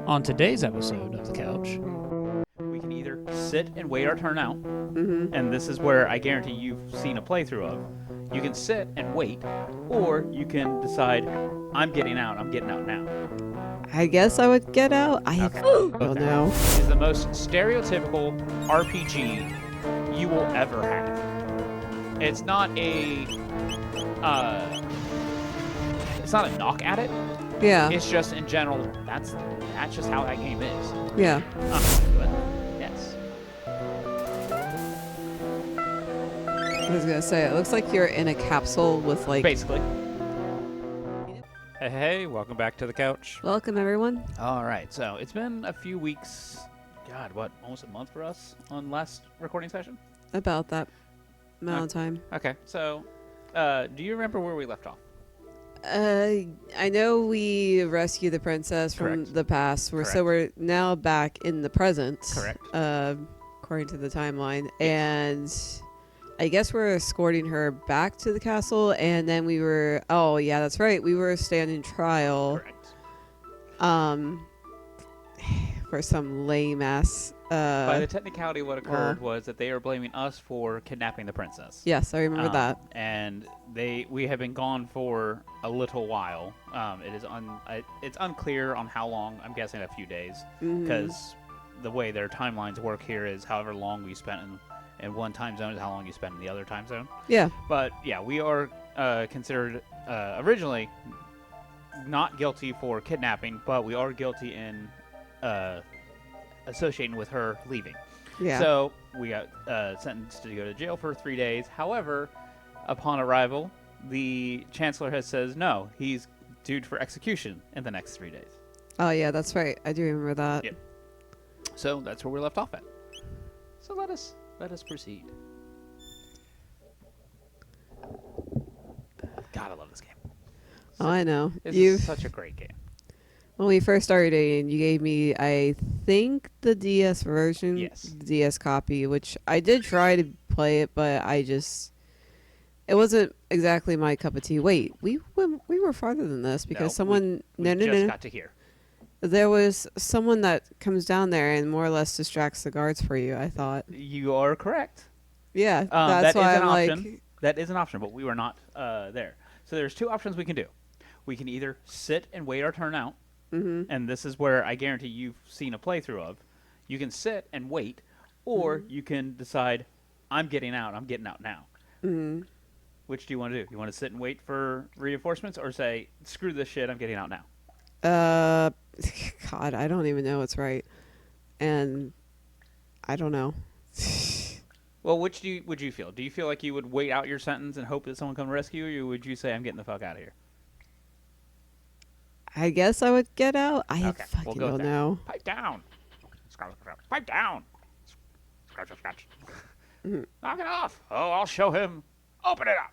On today's episode of The Couch, we can either sit and wait our turn out, and this is where I guarantee you've seen a playthrough of. You can sit and wait, or you can decide, I'm getting out now. I guess I would get out. Okay. don't know. Is the most stereotypical RPG you will ever have. It's not a knock at it. Yeah. It's just in general, that's just how that game is. Yeah. But yes. I was gonna say, it looks like you're in a capsule with like. Basically. Hey, welcome back to the couch. Welcome everyone. All right, so it's been a few weeks. God, what? Almost a month for us on last recording session. About that amount of time. Okay, so do you remember where we left off? I know we rescued the princess from Correct. the past. So we're now back in the present. Correct. According to the timeline, and I guess we're escorting her back to the castle, and then we were. Oh yeah, that's right. We were standing trial. Correct. For some lame ass. By the technicality, what occurred was that they are blaming us for kidnapping the princess. Yes, I remember that. And we have been gone for a little while. It's unclear on how long. I'm guessing a few days, because the way their timelines work here is however long we spent in one time zone is how long you spend in the other time zone. Yeah. But yeah, we are considered originally not guilty for kidnapping, but we are guilty in associating with her leaving. Yeah. So we got sentenced to go to jail for 3 days. However, upon arrival, the chancellor has says no, he's due for execution in the next 3 days. Oh yeah, that's right. I do remember that. Yep. So that's where we're left off at. So let us proceed. God, I love this game. Oh, I know. This is such a great game. When we first started dating, you gave me, I think, the DS version. Yes. The DS copy, which I did try to play it, but it wasn't exactly my cup of tea. Wait, we were farther than this because we just got to here. There was someone that comes down there and more or less distracts the guards for you, I thought. You are correct. Yeah, that that's why is an I'm option. like... That is an option, but we were not there. So there's two options we can do. We can either sit and wait our turn out, and this is where I guarantee you've seen a playthrough of. You can sit and wait, or you can decide, I'm getting out now. Which do you want to do? You want to sit and wait for reinforcements, or say, screw this shit, I'm getting out now? God, I don't even know what's right. And I don't know. Well, which would you feel? Do you feel like you would wait out your sentence and hope that someone come rescue you, or would you say, I'm getting the fuck out of here? I guess I would get out. I Okay, fucking we'll go don't with that. know. Pipe down. Pipe down. Scratch. Knock it off. Oh, I'll show him. Open it up.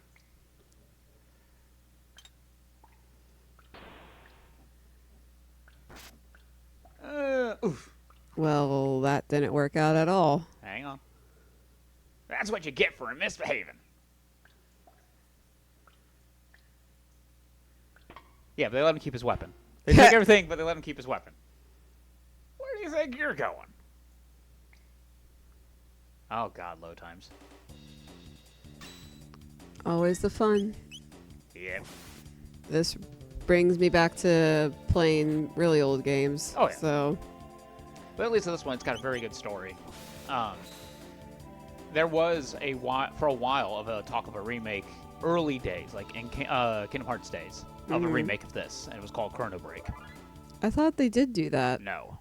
Oof. Well, that didn't work out at all. Hang on. That's what you get for misbehaving. Yeah, but they let him keep his weapon. They took everything, but they let him keep his weapon. Where do you think you're going? Oh, God, load times. Always the fun. Yep. This brings me back to playing really old games. Oh, yeah. So, But at least in this one, it's got a very good story. There was for a while of a talk of a remake, early days, like in Kingdom Hearts days, of a remake of this, and it was called Chrono Break. I thought they did do that. No.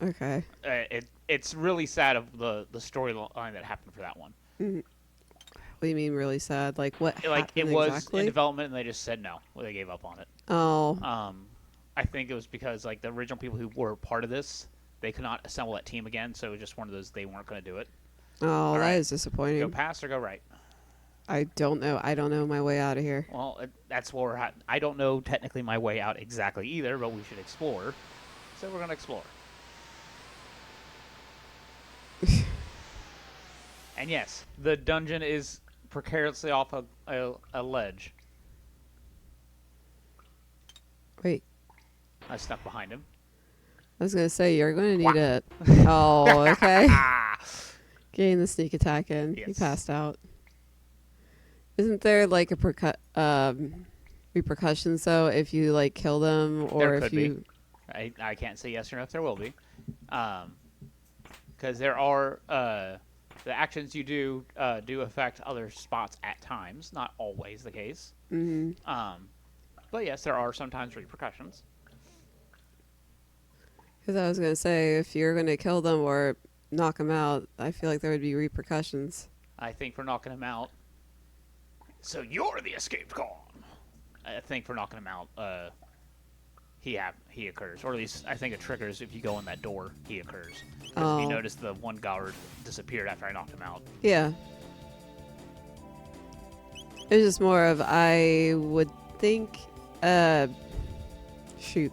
Okay. It's really sad of the storyline that happened for that one. What do you mean really sad? Like what Like it happened was exactly? in development, and they just said no. Well, they gave up on it. Oh. I think it was because like the original people who were part of this, they could not assemble that team again, so it was just one of those they weren't going to do it. Oh, that right. is disappointing. Go past or go right? I don't know. I don't know my way out of here. Well, that's where we're at. I don't know technically my way out exactly either, but we should explore. So we're going to explore. And yes, the dungeon is precariously off a ledge. Wait. I snuck behind him. I was gonna say you're gonna need it. Oh, okay. Getting the sneak attack in. Yes. He passed out. Isn't there like a repercussions though if you like kill them or There if could you? be. I can't say yes or no if there will be. Because there are the actions you do do affect other spots at times. Not always the case. But yes, there are sometimes repercussions. Because I was gonna say if you're gonna kill them or knock them out, I feel like there would be repercussions. I think for knocking him out. So you're the escaped con. I think for knocking him out, he occurs, or at least I think it triggers if you go in that door. He occurs. Because if you notice, the one guard disappeared after I knocked him out. Yeah. It was just more of I would think. Shoot.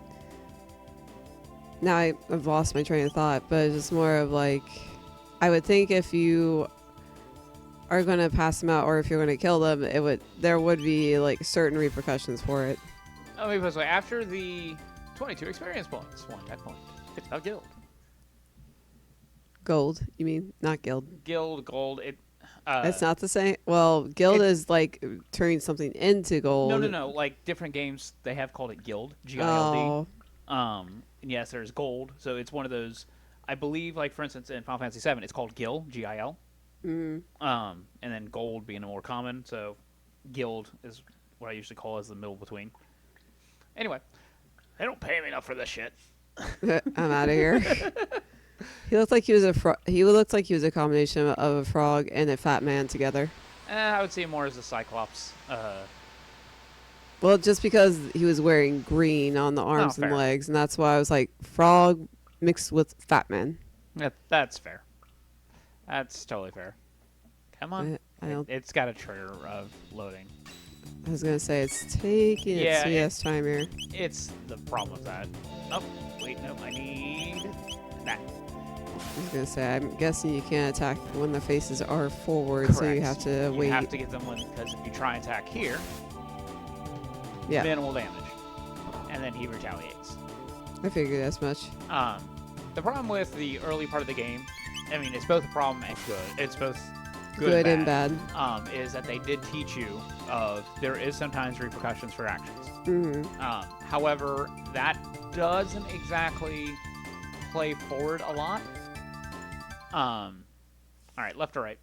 Now I've lost my train of thought, but it's just more of like, I would think if you are going to pass them out or if you're going to kill them, there would be like certain repercussions for it. Oh, maybe this way. After the 22 experience points, 1 tech point. It's a guild. Gold, you mean? Not guild. Guild, gold. It's not the same. Well, guild is like turning something into gold. No. Like different games, they have called it guild. G-I-L-D. Oh. And yes, there's gold. So it's one of those. I believe, like for instance, in Final Fantasy VII, it's called Gil, G-I-L. And then gold being a more common. So guild is what I usually call as the middle between. Anyway, they don't pay me enough for this shit. I'm out of here. He looked like he was he looked like he was a combination of a frog and a fat man together. I would see him more as a Cyclops. Well, just because he was wearing green on the arms and fair. legs, and that's why I was like frog mixed with fat man. That's fair. That's totally fair. Come on. I It's got a trigger of loading. was gonna say it's taking its sweet ass time here. It's the problem with that. Oh, wait, no, I need that. I was gonna say I'm guessing you can't attack when the faces are forward, so you have to wait. You have to get them because if you try and attack here, minimal damage, and then he retaliates. I figured as much. The problem with the early part of the game, I mean, it's both a problem and good. It's both good and bad. Is that they did teach you there is sometimes repercussions for actions. However, that doesn't exactly play forward a lot. All right, left or right?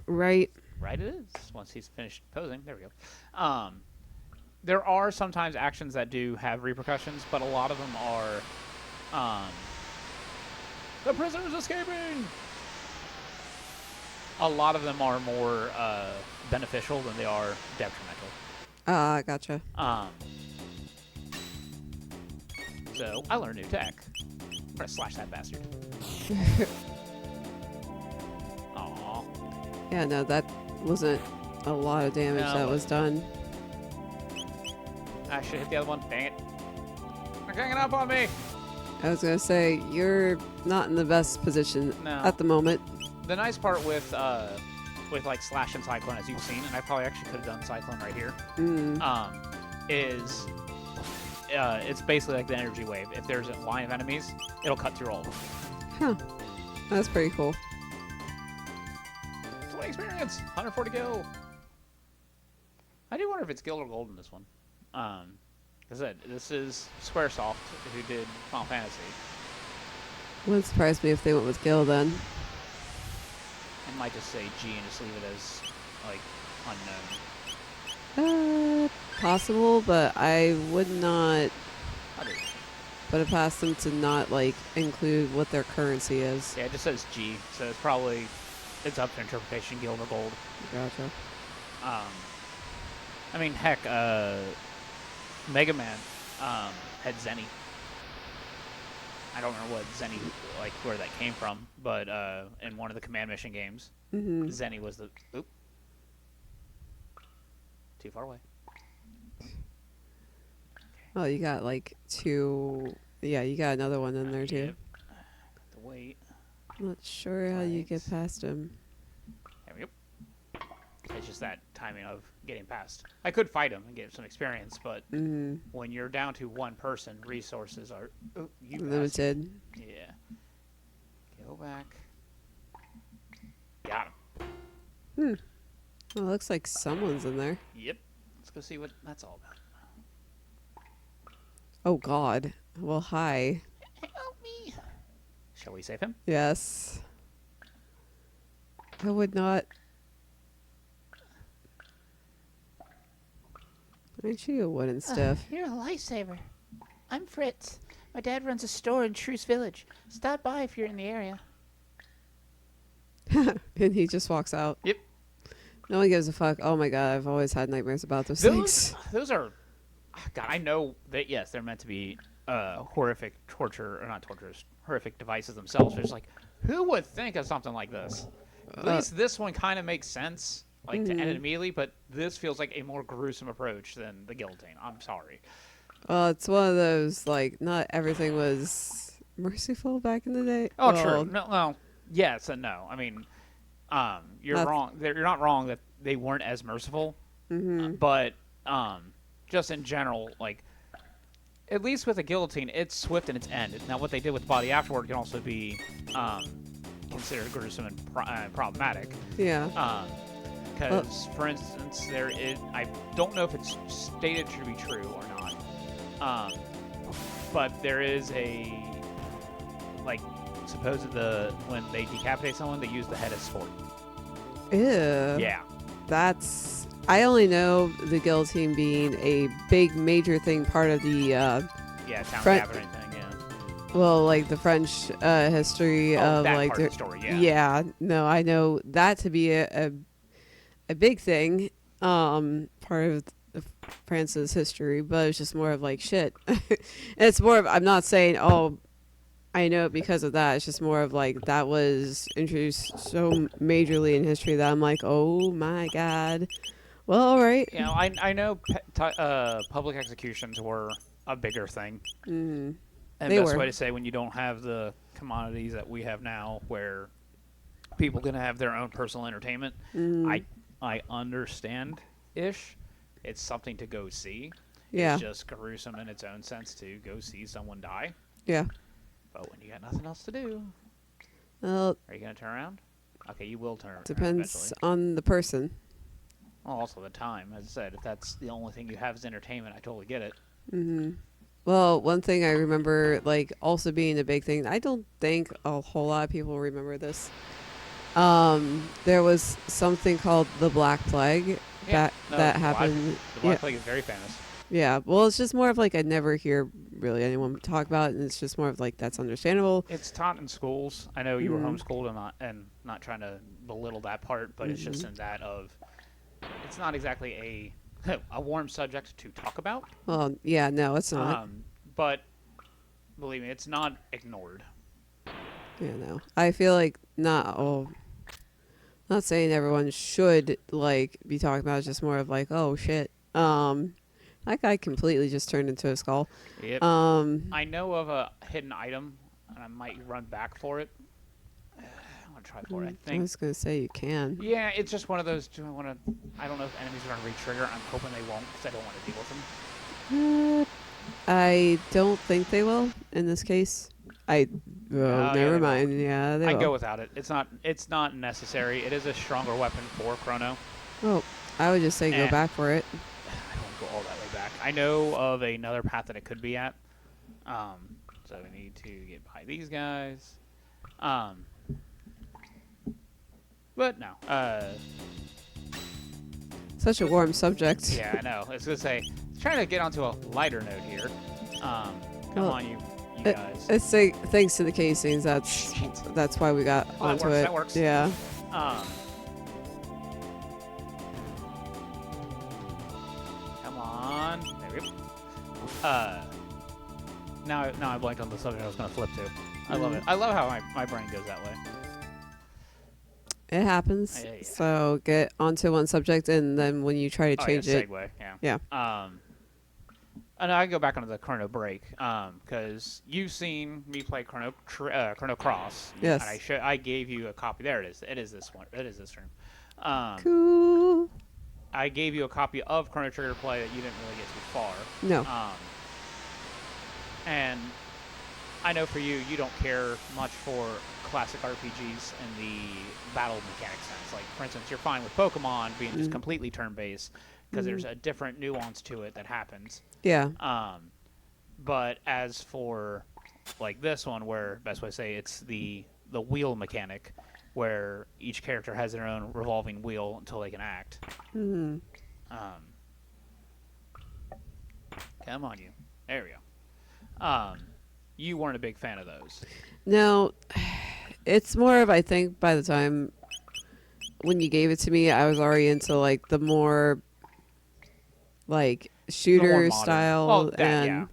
Right. Right it is. Once he's finished posing. There we go. There are sometimes actions that do have repercussions, but a lot of them are the prisoner's escaping! A lot of them are more beneficial than they are detrimental. Gotcha. So, I learned new tech. I'm gonna slash that bastard. Aww. Yeah, no, that wasn't a lot of damage that was done. I should hit the other one. Dang it. They're ganging up on me! I was gonna say you're not in the best position at the moment. The nice part with like Slash and Cyclone, as you've seen, and I probably actually could have done Cyclone right here, is it's basically like the energy wave. If there's a line of enemies, it'll cut through all of them. Huh. That's pretty cool. 20 experience! 140 gil! I do wonder if it's gil or gold in this one. As I said, this is Squaresoft, who did Final Fantasy. Wouldn't surprise me if they went with Gil then. I might just say G and just leave it as, like, unknown. Possible, but I would not I do. put it past them to not, like, include what their currency is. Yeah, it just says G, so it's probably, it's up to interpretation, gil or gold. Gotcha. I mean, heck, Mega Man had Zenny. I don't remember what Zenny, like, where that came from, but in one of the command mission games, Zenny was the... Oop. Too far away. Oh, you got, like, two... Yeah, you got another one in there, too. Yep. Got to wait. I'm not sure how you get past him. There we go. It's just that timing of getting past. I could fight him and get some experience, but when you're down to one person, resources are limited. Yeah. Go back. Got him. Well, it looks like someone's in there. Yep. Let's go see what that's all about. Oh, God. Well, hi. Help me. Shall we save him? Yes. I would not. Aren't you a wooden stiff? You're a lifesaver. I'm Fritz. My dad runs a store in Truce Village. Stop by if you're in the area. And he just walks out. Yep. No one gives a fuck. Oh my god, I've always had nightmares about those things. Those are... God, I know that, yes, they're meant to be horrific torture, or not torturers, horrific devices themselves. There's like, who would think of something like this? At least this one kind of makes sense, like to end it immediately, but this feels like a more gruesome approach than the guillotine. I'm sorry. Well, it's one of those, like, not everything was merciful back in the day. Oh, well, true. No, well, yes and no. I mean, you're wrong. You're not wrong that they weren't as merciful, but just in general, like, at least with a guillotine, it's swift in its end. Now, what they did with the body afterward can also be considered gruesome and problematic. Yeah. Because, for instance, I don't know if it's stated to be true or not, but there is a, like, when they decapitate someone, they use the head as sword. Ew. Yeah. That's... I only know the guillotine being a big, major thing, part of the... town gathering thing, yeah. Well, like, the French history of, that like... part of the story, yeah. Yeah, no, I know that to be a big thing, part of France's history, but it's just more of, like, shit. It's more of... I'm not saying, oh... I know it because of that. It's just more of like that was introduced so majorly in history that I'm like, oh my god. Well, all right. You know, I know public executions were a bigger thing. Mm-hmm. And They best were. way to say when you don't have the commodities that we have now, where people can have their own personal entertainment. Mm-hmm. I understand ish. It's something to go see. Yeah. It's just gruesome in its own sense to go see someone die. Yeah. But when you got nothing else to do, Well, are you going to turn around? Okay, you will turn around depends eventually. on the person. Well, also the time. As I said, if that's the only thing you have is entertainment, I totally get it. Mm-hmm. Well, one thing I remember, like, also being a big thing, I don't think a whole lot of people remember this. There was something called the Black Plague that happened. The Black Plague is very famous. Yeah, well, it's just more of like I never hear really anyone talk about it, and it's just more of like that's understandable. It's taught in schools. I know you were homeschooled and not trying to belittle that part, but it's just in that of it's not exactly a warm subject to talk about. Well, yeah, no, it's not. But believe me, it's not ignored. Yeah, no, I feel like not saying everyone should like be talking about it, it's just more of like, oh shit. That guy completely just turned into a skull. Yep. I know of a hidden item, and I might run back for it. I want to try for it. I I think. was gonna say you can. Yeah, it's just one of those. I don't know if enemies are gonna re-trigger. I'm hoping they won't, because I don't want to deal with them. I don't think they will in this case. Never mind. Yeah, they I will. go without it. It's not necessary. It is a stronger weapon for Chrono. Well, I would just say go back for it. I don't go all that way back. I know of another path that it could be at. So we need to get by these guys. But no. Such a warm subject. Yeah, I know. I was gonna say, trying to get onto a lighter note here. Come on, you guys. It's thanks to the casings. That's why we got onto it. That works. Yeah. Come on. There we go. Now I blanked on the subject I was gonna flip to. I love it. I love how my brain goes that way. It happens. Yeah. So get onto one subject, and then when you try to change it, segue. Yeah. Yeah. And I can go back onto the Chrono break, because you've seen me play Chrono Cross. Yes. And I gave you a copy. There it is. It is this one. It is this room. Cool. I gave you a copy of Chrono Trigger to play that you didn't really get too far. No. And I know for you, you don't care much for classic RPGs in the battle mechanic sense. Like, for instance, you're fine with Pokemon being just completely turn-based because there's a different nuance to it that happens. Yeah. But as for like this one, where best way to say it's the wheel mechanic, where each character has their own revolving wheel until they can act. Mm-hmm. Come on, you. There we go. You weren't a big fan of those. No, it's more of, I think by the time when you gave it to me, I was already into like the more like shooter style. Well, that, and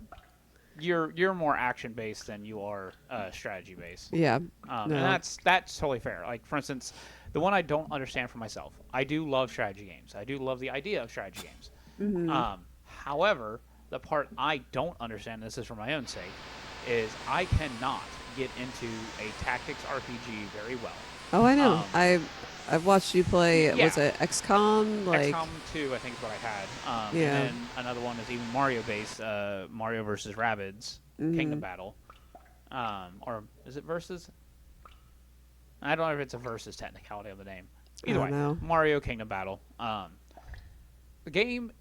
you're more action based than you are strategy based. yeah. And that's totally fair. Like, for instance, the one I don't understand for myself. I do love strategy games. I do love the idea of strategy games. Mm-hmm. However, the part I don't understand, this is for my own sake, is I cannot get into a tactics RPG very well. Oh, I know. I've watched you play. Yeah. Was it XCOM? Like XCOM 2, I think is what I had. Yeah. And then another one is even Mario based, Mario versus Rabbids, Kingdom Battle. Or is it versus? I don't know if it's a versus technicality of the name. Either way, know. Mario Kingdom Battle. The game,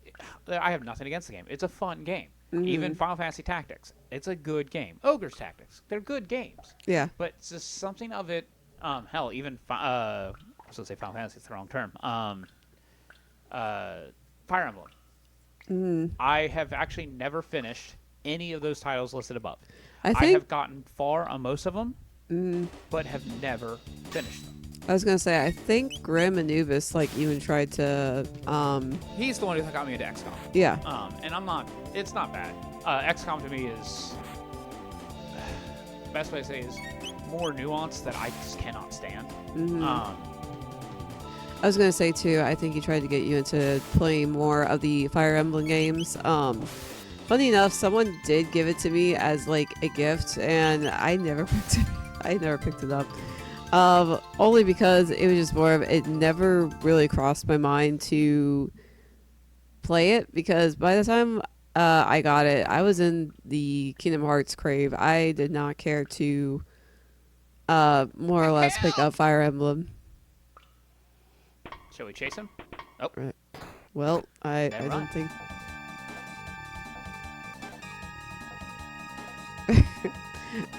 I have nothing against the game. It's a fun game. Even Final Fantasy Tactics, it's a good game. Ogre's Tactics, they're good games. Yeah. But it's just something of it. Hell, even I was gonna say Final Fantasy, it's the wrong term. Fire Emblem. I have actually never finished any of those titles listed above. I have gotten far on most of them, but have never finished them. I was gonna say, I think Grim Anubis like even tried to. He's the one who got me into XCOM. Yeah. And I'm not. It's not bad. XCOM to me is best way to say is more nuanced that I just cannot stand. I was gonna say too. I think he tried to get you into playing more of the Fire Emblem games. Funny enough, someone did give it to me as like a gift, and I never picked it. I never picked it up. Only because it was just more of, it never really crossed my mind to play it, because by the time I got it, I was in the Kingdom Hearts crave. I did not care to more or less pick up Fire Emblem. Shall we chase him? Oh. Right. Well, I don't think...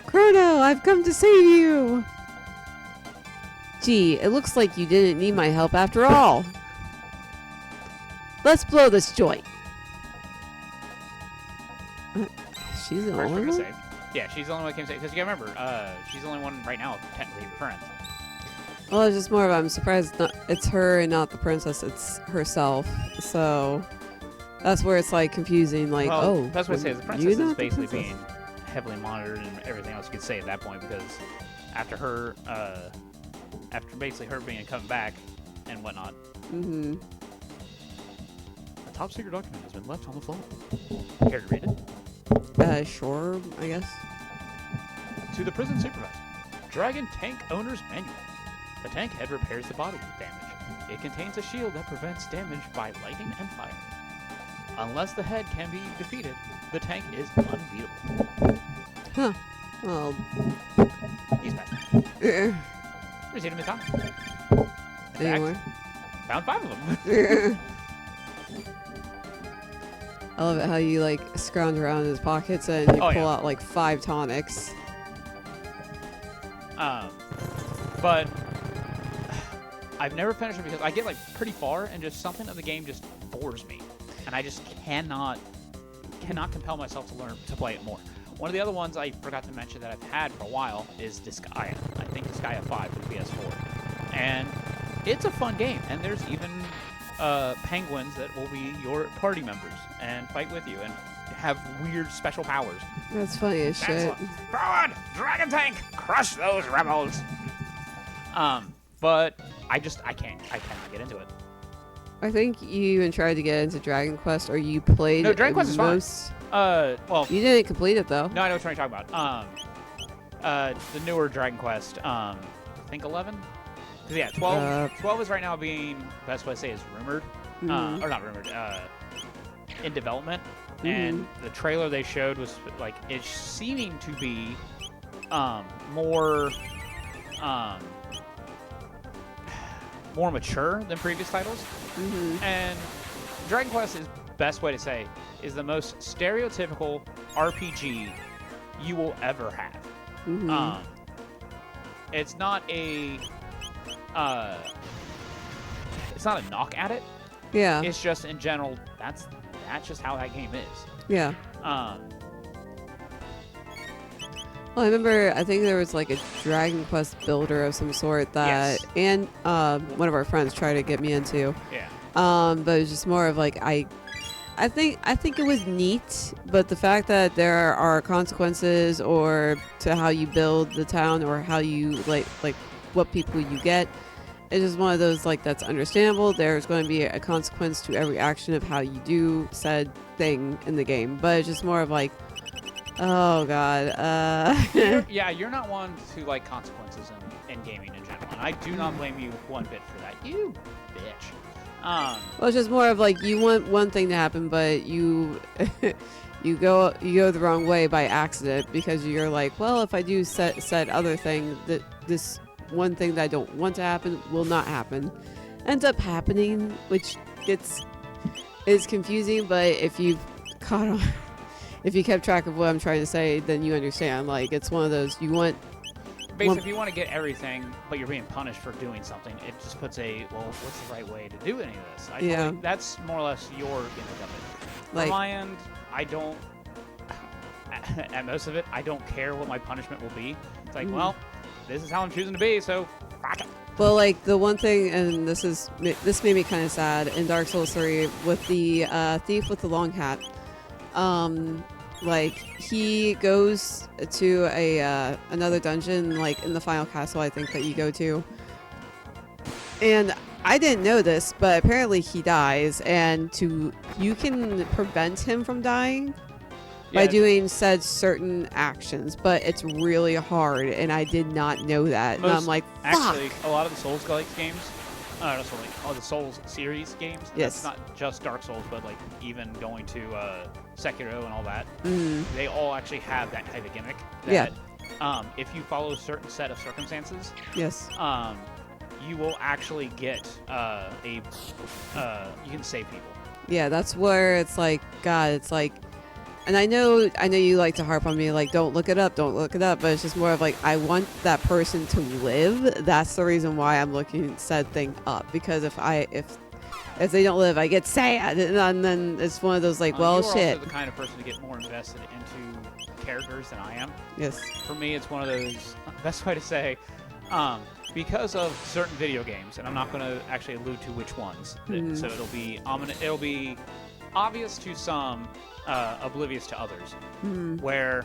Chrono, I've come to save you! Gee, it looks like you didn't need my help after all. Let's blow this joint. She's the only one? Saved. Yeah, she's the only one that came save. Because you gotta remember, she's the only one right now technically your friend. Well, it's just more of, I'm surprised it's her and not the princess, it's herself. So that's where it's like confusing. Like, well, that's what I say. Is the princess is basically princess? being heavily monitored and everything else you could say at that point, because after her, after basically her being coming back and whatnot. Mm-hmm. A top secret document has been left on the floor. Care to read it? Sure, I guess. To the prison supervisor. Dragon Tank Owner's Manual. The tank head repairs the body damage. It contains a shield that prevents damage by lightning and fire. Unless the head can be defeated, the tank is unbeatable. Huh. Well... He's back. Received him in time. Anyway. Found 5 of them. I love it how you like scrounge around in his pockets and you pull out like 5 tonics. But I've never finished it because I get like pretty far and just something of the game just bores me, and I just cannot compel myself to learn to play it more. One of the other ones I forgot to mention that I've had for a while is Disgaea. I think Disgaea 5 for the PS4, and it's a fun game. And there's even penguins that will be your party members and fight with you and have weird special powers. That's funny as shit. Forward, Dragon Tank, crush those rebels. But I cannot get into it. I think you even tried to get into Dragon Quest, or you played. No, Dragon Quest is fine. Well, you didn't complete it though. No, I know what you're talking about. The newer Dragon Quest, I think 11. 'Cause, yeah, 12 is right now being, best way to say is rumored. Or not rumored, in development. And the trailer they showed was, like, it's seeming to be more mature than previous titles. And Dragon Quest is, best way to say, is the most stereotypical RPG you will ever have. It's not a knock at it. Yeah. It's just in general that's just how that game is. Yeah. Well, I remember, I think there was like a Dragon Quest builder of some sort that, Yes. and one of our friends tried to get me into. Yeah. But it was just more of like, I think it was neat, but the fact that there are consequences or to how you build the town or how you like what people you get, it's just one of those, like, that's understandable. There's going to be a consequence to every action of how you do said thing in the game, but it's just more of like, oh god. You're not one to like consequences in gaming in general, and I do not blame you one bit for that. You bitch. Well, it's just more of like, you want one thing to happen, but you you go the wrong way by accident because you're like, well, if I do said other thing, that this one thing that I don't want to happen will not happen. Ends up happening, which is confusing, but if you caught on, if you kept track of what I'm trying to say, then you understand. Like, it's one of those, you want... Basically, if you want to get everything, but you're being punished for doing something, it just puts a, well, what's the right way to do any of this? Yeah. That's more or less your gimmick of it. Like, From my end, I don't, at most of it, I don't care what my punishment will be. It's like, well, this is how I'm choosing to be, so fuck it. well, like, the one thing, and this made me kind of sad, in Dark Souls 3, with the thief with the long hat, like, he goes to another dungeon, like, in the final castle, I think, that you go to. And I didn't know this, but apparently he dies, and you can prevent him from dying by doing said certain actions, but it's really hard, and I did not know that. And I'm like, fuck! Actually, a lot of the Souls-like games, all the Souls series games, Yes. that's not just Dark Souls, but like even going to Sekiro and all that, they all actually have that type of gimmick. That, if you follow a certain set of circumstances, Yes. you will actually get you can save people. Yeah, that's where it's like, God, it's like, and I know you like to harp on me, like, don't look it up, but it's just more of like, I want that person to live. That's the reason why I'm looking said thing up, because if they don't live, I get sad, and then it's one of those like, well, you're shit. also the kind of person to get more invested into characters than I am. Yes. For me, it's one of those, best way to say, because of certain video games, and I'm not going to actually allude to which ones, so it'll be obvious to some, oblivious to others, where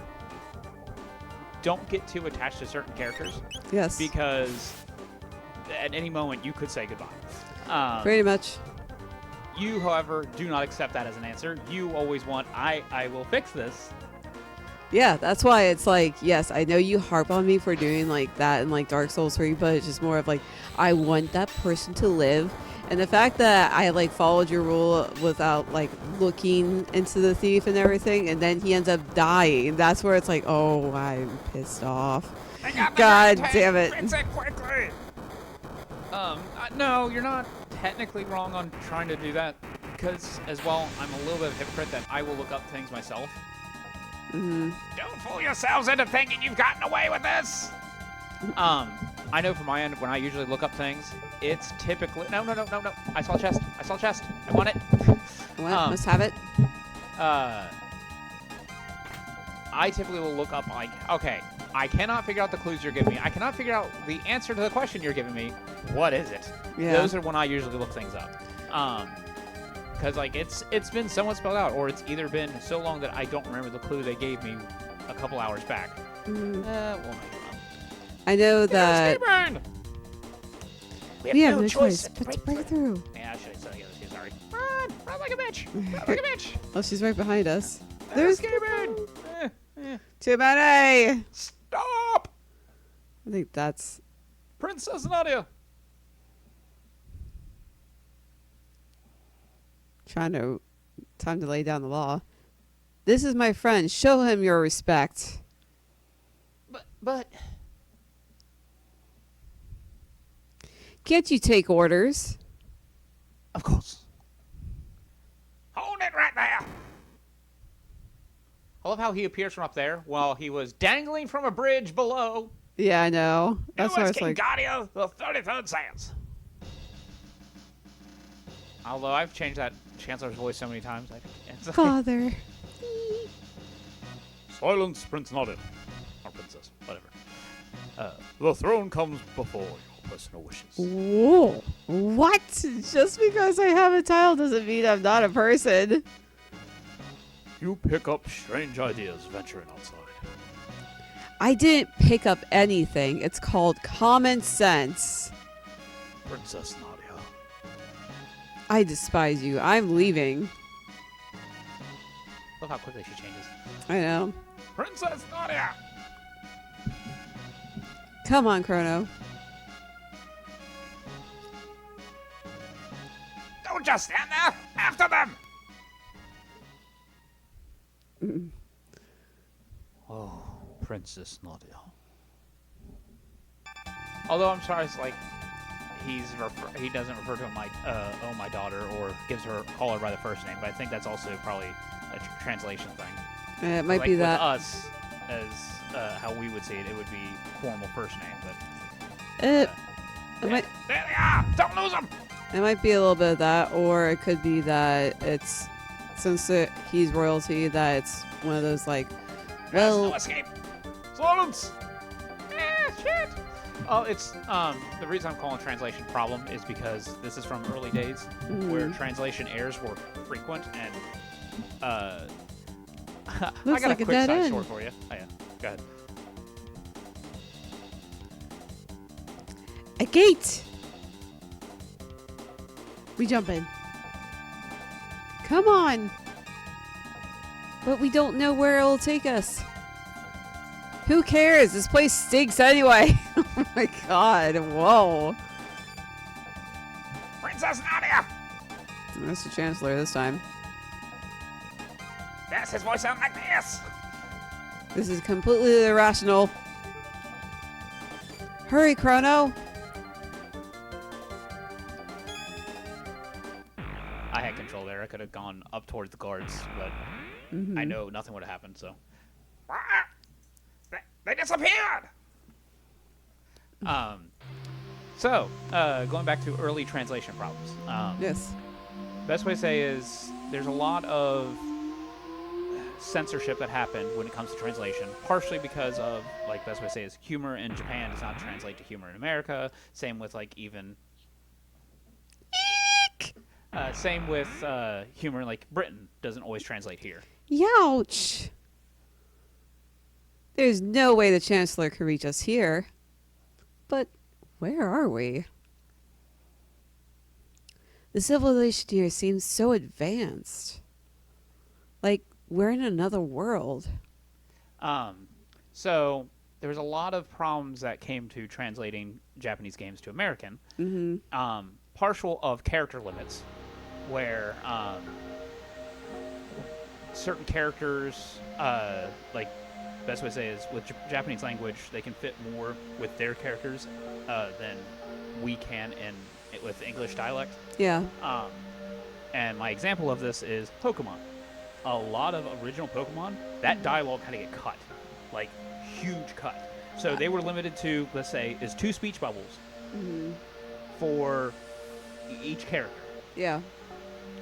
don't get too attached to certain characters. Yes. Because at any moment you could say goodbye. Pretty much. You, however, do not accept that as an answer. You always want, I will fix this. Yeah, that's why it's like, yes, I know you harp on me for doing like that in like Dark Souls 3, but it's just more of like, I want that person to live. And the fact that I like followed your rule without like looking into the thief and everything, and then he ends up dying, that's where it's like, oh, I'm pissed off. God damn it. Fix it quickly. No, you're not technically wrong on trying to do that, because as well, I'm a little bit of a hypocrite that I will look up things myself. Don't fool yourselves into thinking you've gotten away with this. I know from my end, when I usually look up things, it's typically no. I saw a chest. I want it. What? Must have it. I typically will look up like, okay, I cannot figure out the clues you're giving me. I cannot figure out the answer to the question you're giving me. What is it? Yeah. Those are when I usually look things up. Because like it's been somewhat spelled out, or it's either been so long that I don't remember the clue they gave me a couple hours back. We'll make it up. I know that We we have have no choice but but to break through. Yeah, I should have said the other two. Sorry. Run like a bitch. Run like a bitch. Oh, she's right behind us. There's There's Gaben. too many. Stop, I think that's Princess Nadia. Time to lay down the law. This is my friend. Show him your respect. But Can't you take orders? of course. Hold it right there. I love how he appears from up there while he was dangling from a bridge below. Yeah, I know. That's why it's like. Kingardia, the 33rd Sans. Although I've changed that Chancellor's voice so many times, I think Father. Silence, Prince Nodded. Or Princess, whatever. The throne comes before your personal wishes. Whoa. What? Just because I have a title doesn't mean I'm not a person. You pick up strange ideas venturing outside. I didn't pick up anything. It's called common sense. Princess Nadia. I despise you. I'm leaving. Look how quickly she changes. I know. Princess Nadia! Come on, Chrono. Don't just stand there! After them! Oh, Princess Nadia. Although I'm sorry, it's like he doesn't refer to him like "oh my daughter" or call her by the first name. But I think that's also probably a translation thing. It might like be with that. us, as how we would see it, it would be formal first name. But It might. there they are! Don't lose them! It might be a little bit of that, or it could be that it's since he's royalty that it's one of those like, There's no well, escape. Silence. Shit. Oh, it's the reason I'm calling translation problem is because this is from early days where translation errors were frequent and I Looks got like a a quick dead side end. story for you. Oh yeah, go ahead. a gate. We jump in. Come on. But we don't know where it'll take us. Who cares? This place stinks anyway. Oh my god. Whoa. Princess Nadia. That's the Chancellor this time. Yes, his voice sounds like this. This is completely irrational. Hurry, Chrono. I had control there. I could have gone up towards the guards, but I know nothing would have happened. So they disappeared. Going back to early translation problems. Yes. Best way to say is there's a lot of censorship that happened when it comes to translation, partially because of, like, best way to say is humor in Japan does not translate to humor in America. Same with, like, even... same with humor in, like, Britain doesn't always translate here. Youch. There's no way the Chancellor could reach us here. But where are we? The civilization here seems so advanced. Like, we're in another world. So there was a lot of problems that came to translating Japanese games to American. Partial of character limits, where certain characters, like, best way to say is with Japanese language, they can fit more with their characters than we can with English dialect. Yeah. And my example of this is Pokemon. A lot of original Pokemon, that dialogue had to get cut, like huge cut. So they were limited to, let's say, is 2 speech bubbles for each character. Yeah.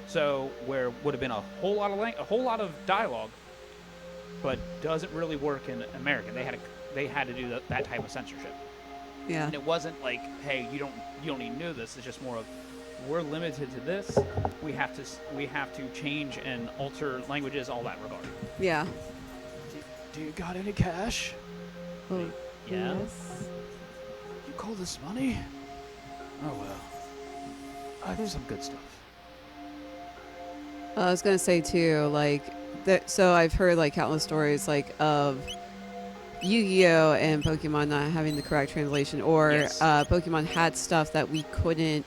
So where would have been a whole lot of dialogue, but doesn't really work in American. They had to do that type of censorship. Yeah. And it wasn't like, hey, you don't even know this. It's just more of, we're limited to this. We have to change and alter languages, all that regard. Yeah. Do you got any cash? Oh, Yeah. yes. You call this money? Oh well. I have some good stuff. I was gonna say too, like, so I've heard like countless stories like of Yu-Gi-Oh and Pokemon not having the correct translation, or Yes. Pokemon had stuff that we couldn't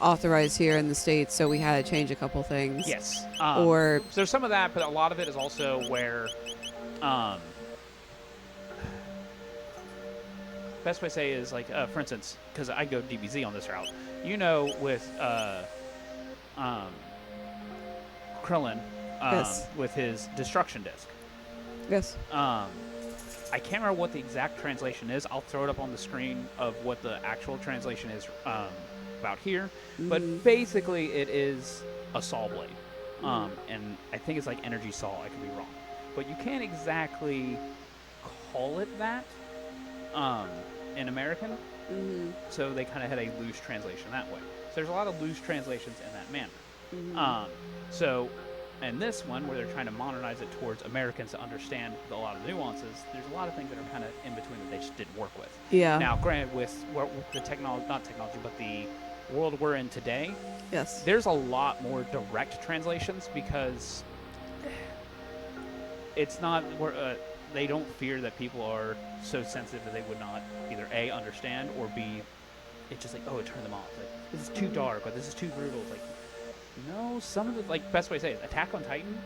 authorized here in the States, so we had to change a couple things. Yes. Or so there's some of that, but a lot of it is also where, best way to say is like, for instance, because I go DBZ on this route, with Krillin, Yes. with his destruction disc. yes. I can't remember what the exact translation is. I'll throw it up on the screen of what the actual translation is about here. But basically, it is a saw blade. And I think it's like energy saw. I could be wrong. But you can't exactly call it that in American. So they kind of had a loose translation that way. So there's a lot of loose translations in that manner. So in this one, where they're trying to modernize it towards Americans to understand a lot of the nuances, there's a lot of things that are kind of in between that they just didn't work with. Yeah. Now, granted, with the technology, not technology, but the world we're in today, Yes. there's a lot more direct translations because it's not they don't fear that people are so sensitive that they would not either A, understand, or B, it's just like, oh, it turned them off. Like, this is too dark, or this is too brutal. It's like, no, some of the, like, best way to say it, Attack on Titan,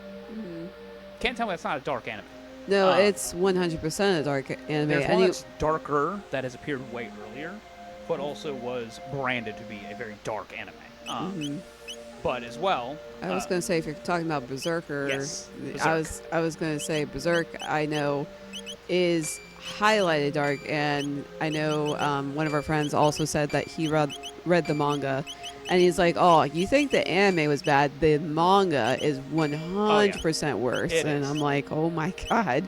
can't tell me that's not a dark anime. No, it's 100% a dark anime. There's one that's darker that has appeared way earlier, but also was branded to be a very dark anime. But as well, I was going to say, if you're talking about Berserker, Yes, I was going to say Berserk, I know, is highlighted dark, and I know one of our friends also said that he read the manga, and he's like, oh, you think the anime was bad? The manga is 100% worse. It and is. I'm like, oh my god.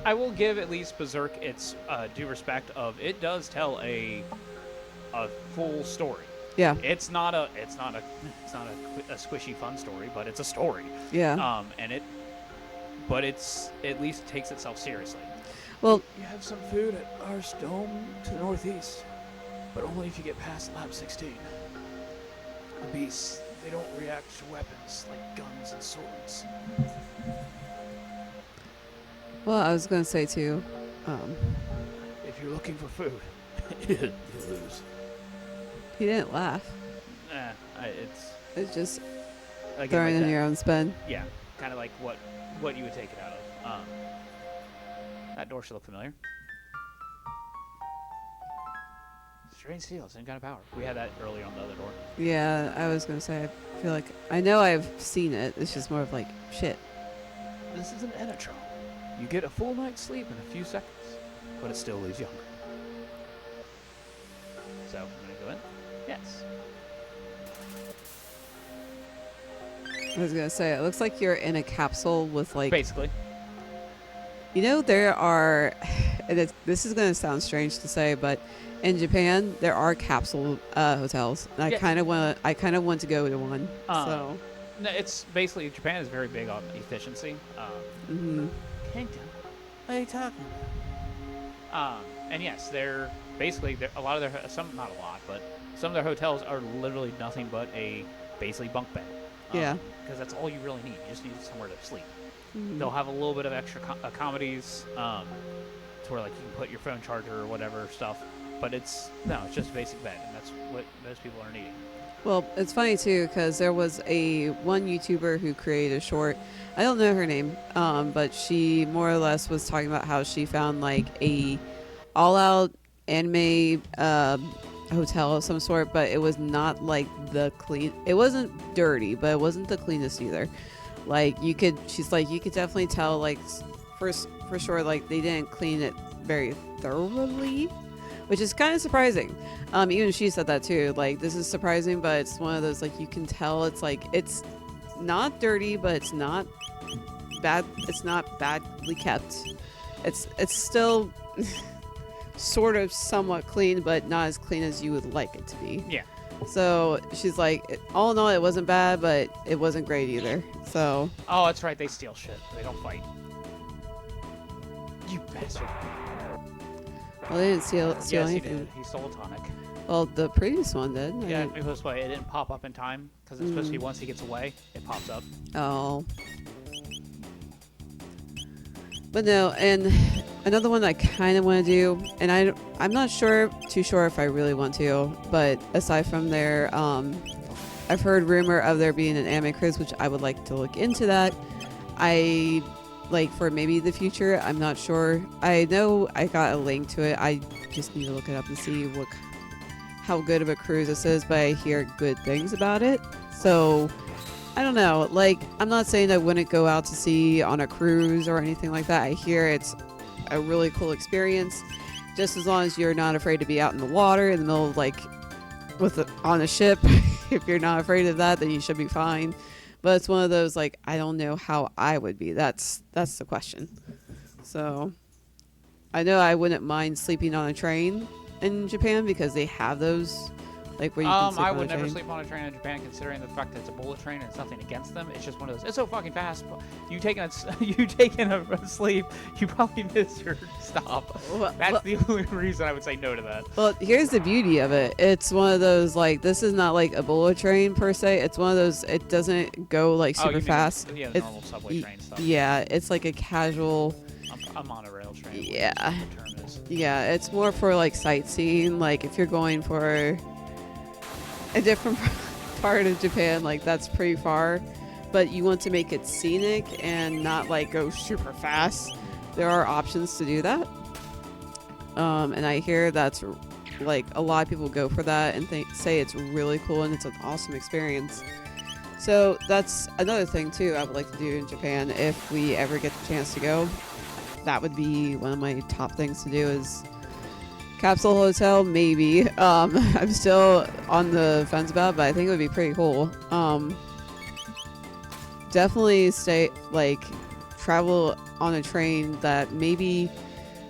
I will give at least Berserk its due respect of it does tell a full story. Yeah. It's not a squishy fun story, but it's a story. Yeah. But it's at least takes itself seriously. Well, You have some food at our dome to the northeast, but only if you get past lab 16. The beasts, they don't react to weapons like guns and swords. well, I was going to say too, If you're looking for food, you lose. he didn't laugh. It's It's just again, throwing like in that. your own spin. Yeah, kind of like what you would take it out of. That door should look familiar. Strange seal, same kind of power. We had that earlier on the other door. Yeah, I was going to say, I feel like, I know I've seen it. It's just more of like, shit. This is an Enetron. You get a full night's sleep in a few seconds, but it still leaves you hungry. So, I'm going to go in. Yes. I was going to say, it looks like you're in a capsule with like, Basically. there are, and this is going to sound strange to say, but in Japan, there are capsule hotels. And Yeah. I kind of want to go to one. So, No, it's basically, Japan is very big on efficiency. Kingdom? What are you talking about? And yes, they're basically, a lot of their, not a lot, but some of their hotels are literally nothing but a basically bunk bed. Yeah. Because that's all you really need. You just need somewhere to sleep. They'll have a little bit of extra accommodaties to where like you can put your phone charger or whatever stuff. But it's just a basic bed, and that's what most people are needing. well, it's funny too, because there was one YouTuber who created a short. I don't know her name, but she more or less was talking about how she found like a all-out anime hotel of some sort, but it was not like the clean. It wasn't dirty, but it wasn't the cleanest either. Like she's like, you could definitely tell, like for sure, like they didn't clean it very thoroughly, which is kind of surprising. Even she said that too. Like, this is surprising, but it's one of those, like, you can tell it's like, it's not dirty, but it's not bad. It's not badly kept. It's still sort of somewhat clean, but not as clean as you would like it to be. Yeah. So she's like, all in all, it wasn't bad, but it wasn't great either. So. Oh, that's right. They steal shit. They don't fight. You bastard. Well, they didn't steal Yes, he anything. did. He stole a tonic. Well, the previous one did. I Yeah, mean- it was why it didn't pop up in time because it's supposed to be once he gets away, it pops up. Oh. But no, and another one I kind of want to do, and I'm not too sure if I really want to, but aside from their I've heard rumor of there being an anime cruise, which I would like to look into that. I like for maybe the future. I'm not sure. I know I got a link to it. I just need to look it up and see how good of a cruise this is, but I hear good things about it. So I don't know. Like, I'm not saying I wouldn't go out to sea on a cruise or anything like that. I hear it's a really cool experience, just as long as you're not afraid to be out in the water in the middle of like on a ship. If you're not afraid of that, then you should be fine. But it's one of those like, I don't know how I would be. That's the question. So I know I wouldn't mind sleeping on a train in Japan because they have those, like where you can sleep I on would a never train. sleep on a train in Japan, considering the fact that it's a bullet train and it's nothing against them. It's just one of those. It's so fucking fast. You taking a sleep, you probably miss your stop. That's the only reason I would say no to that. Well, here's the beauty of it. It's one of those like, this is not like a bullet train per se. It's one of those. It doesn't go like Oh, super you mean fast. the It's- normal subway train stuff. Yeah, it's like a casual. A monorail train. Yeah. whatever the term is. Yeah, it's more for like sightseeing. Like if you're going for a different part of Japan, like that's pretty far, but you want to make it scenic and not like go super fast. There are options to do that. And I hear that's like a lot of people go for that and say it's really cool and it's an awesome experience. So that's another thing too I would like to do in Japan if we ever get the chance to go. That would be one of my top things to do is capsule hotel, maybe. I'm still on the fence about it, but I think it would be pretty cool. Definitely travel on a train that maybe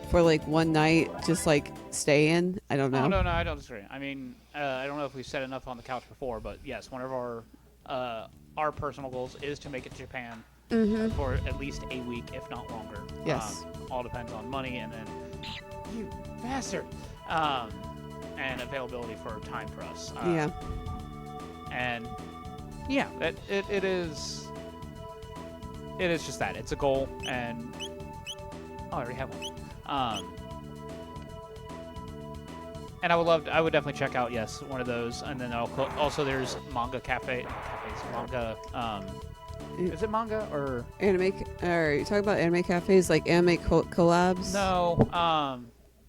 for like one night, just like stay in. I don't know. Oh, no, I don't disagree. I mean, I don't know if we've said enough on the couch before, but yes, one of our personal goals is to make it to Japan for at least a week, if not longer. Yes. All depends on money and then you bastard, and availability for time for us. Yeah. And yeah, it is. It is just that it's a goal, and I already have one. And I would definitely check out one of those, and then also there's manga manga. Is it manga or Anime? Are you talking about anime cafes, like anime collabs? no?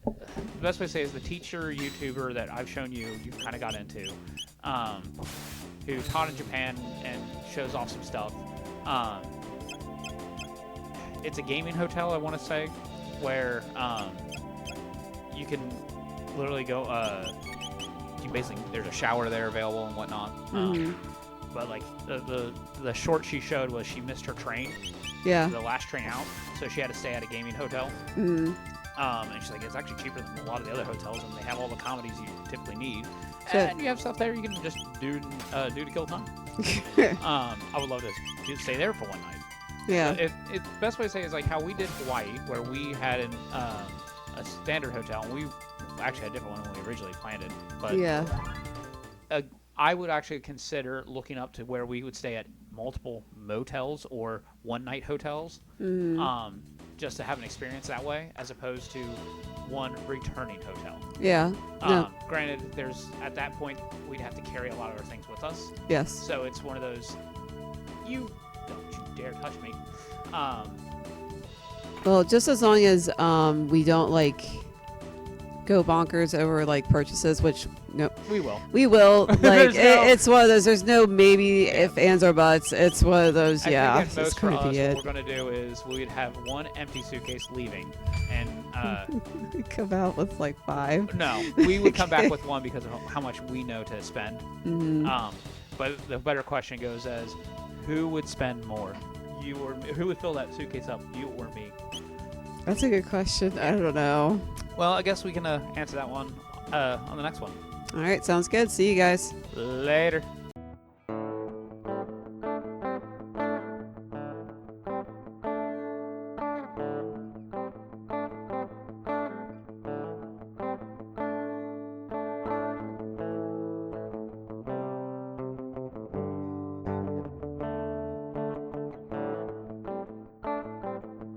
The best way to say is the teacher YouTuber that I've shown you've kind of got into, who taught in Japan and shows off some stuff. It's a gaming hotel, I want to say, where you can literally go. There's a shower there available and whatnot. But like the short she showed was she missed her train. Yeah. The last train out, so she had to stay at a gaming hotel. Mm. And she's like, it's actually cheaper than a lot of the other hotels, and they have all the comedies you typically need. Shit. And you have stuff there you can just do to kill time. I would love to stay there for one night. Yeah. The best way to say it is like how we did Hawaii, where we had a standard hotel, and we actually had a different one when we originally planned it. But Yeah. I would actually consider looking up to where we would stay at multiple motels or one-night hotels, just to have an experience that way, as opposed to one returning hotel. Yeah. No. Granted, at that point we'd have to carry a lot of our things with us, Yes. so it's one of those. Don't you dare touch me. Well, just as long as we don't like go bonkers over like purchases, which no, We will. we will. Like There's no- it's one of those. There's no maybe if ands or buts. It's one of those. I Yeah, think at it's most for gonna us, be it. what we're going to do is we'd have one empty suitcase leaving, and Come out with like 5. no, we would come back with one because of how much we know to spend. Mhm. But the better question goes as, who would spend more? You or me? Who would fill that suitcase up? You or me? That's a good question. I don't know. Well, I guess we can answer that one on the next one. All right, sounds good. See you guys. Later.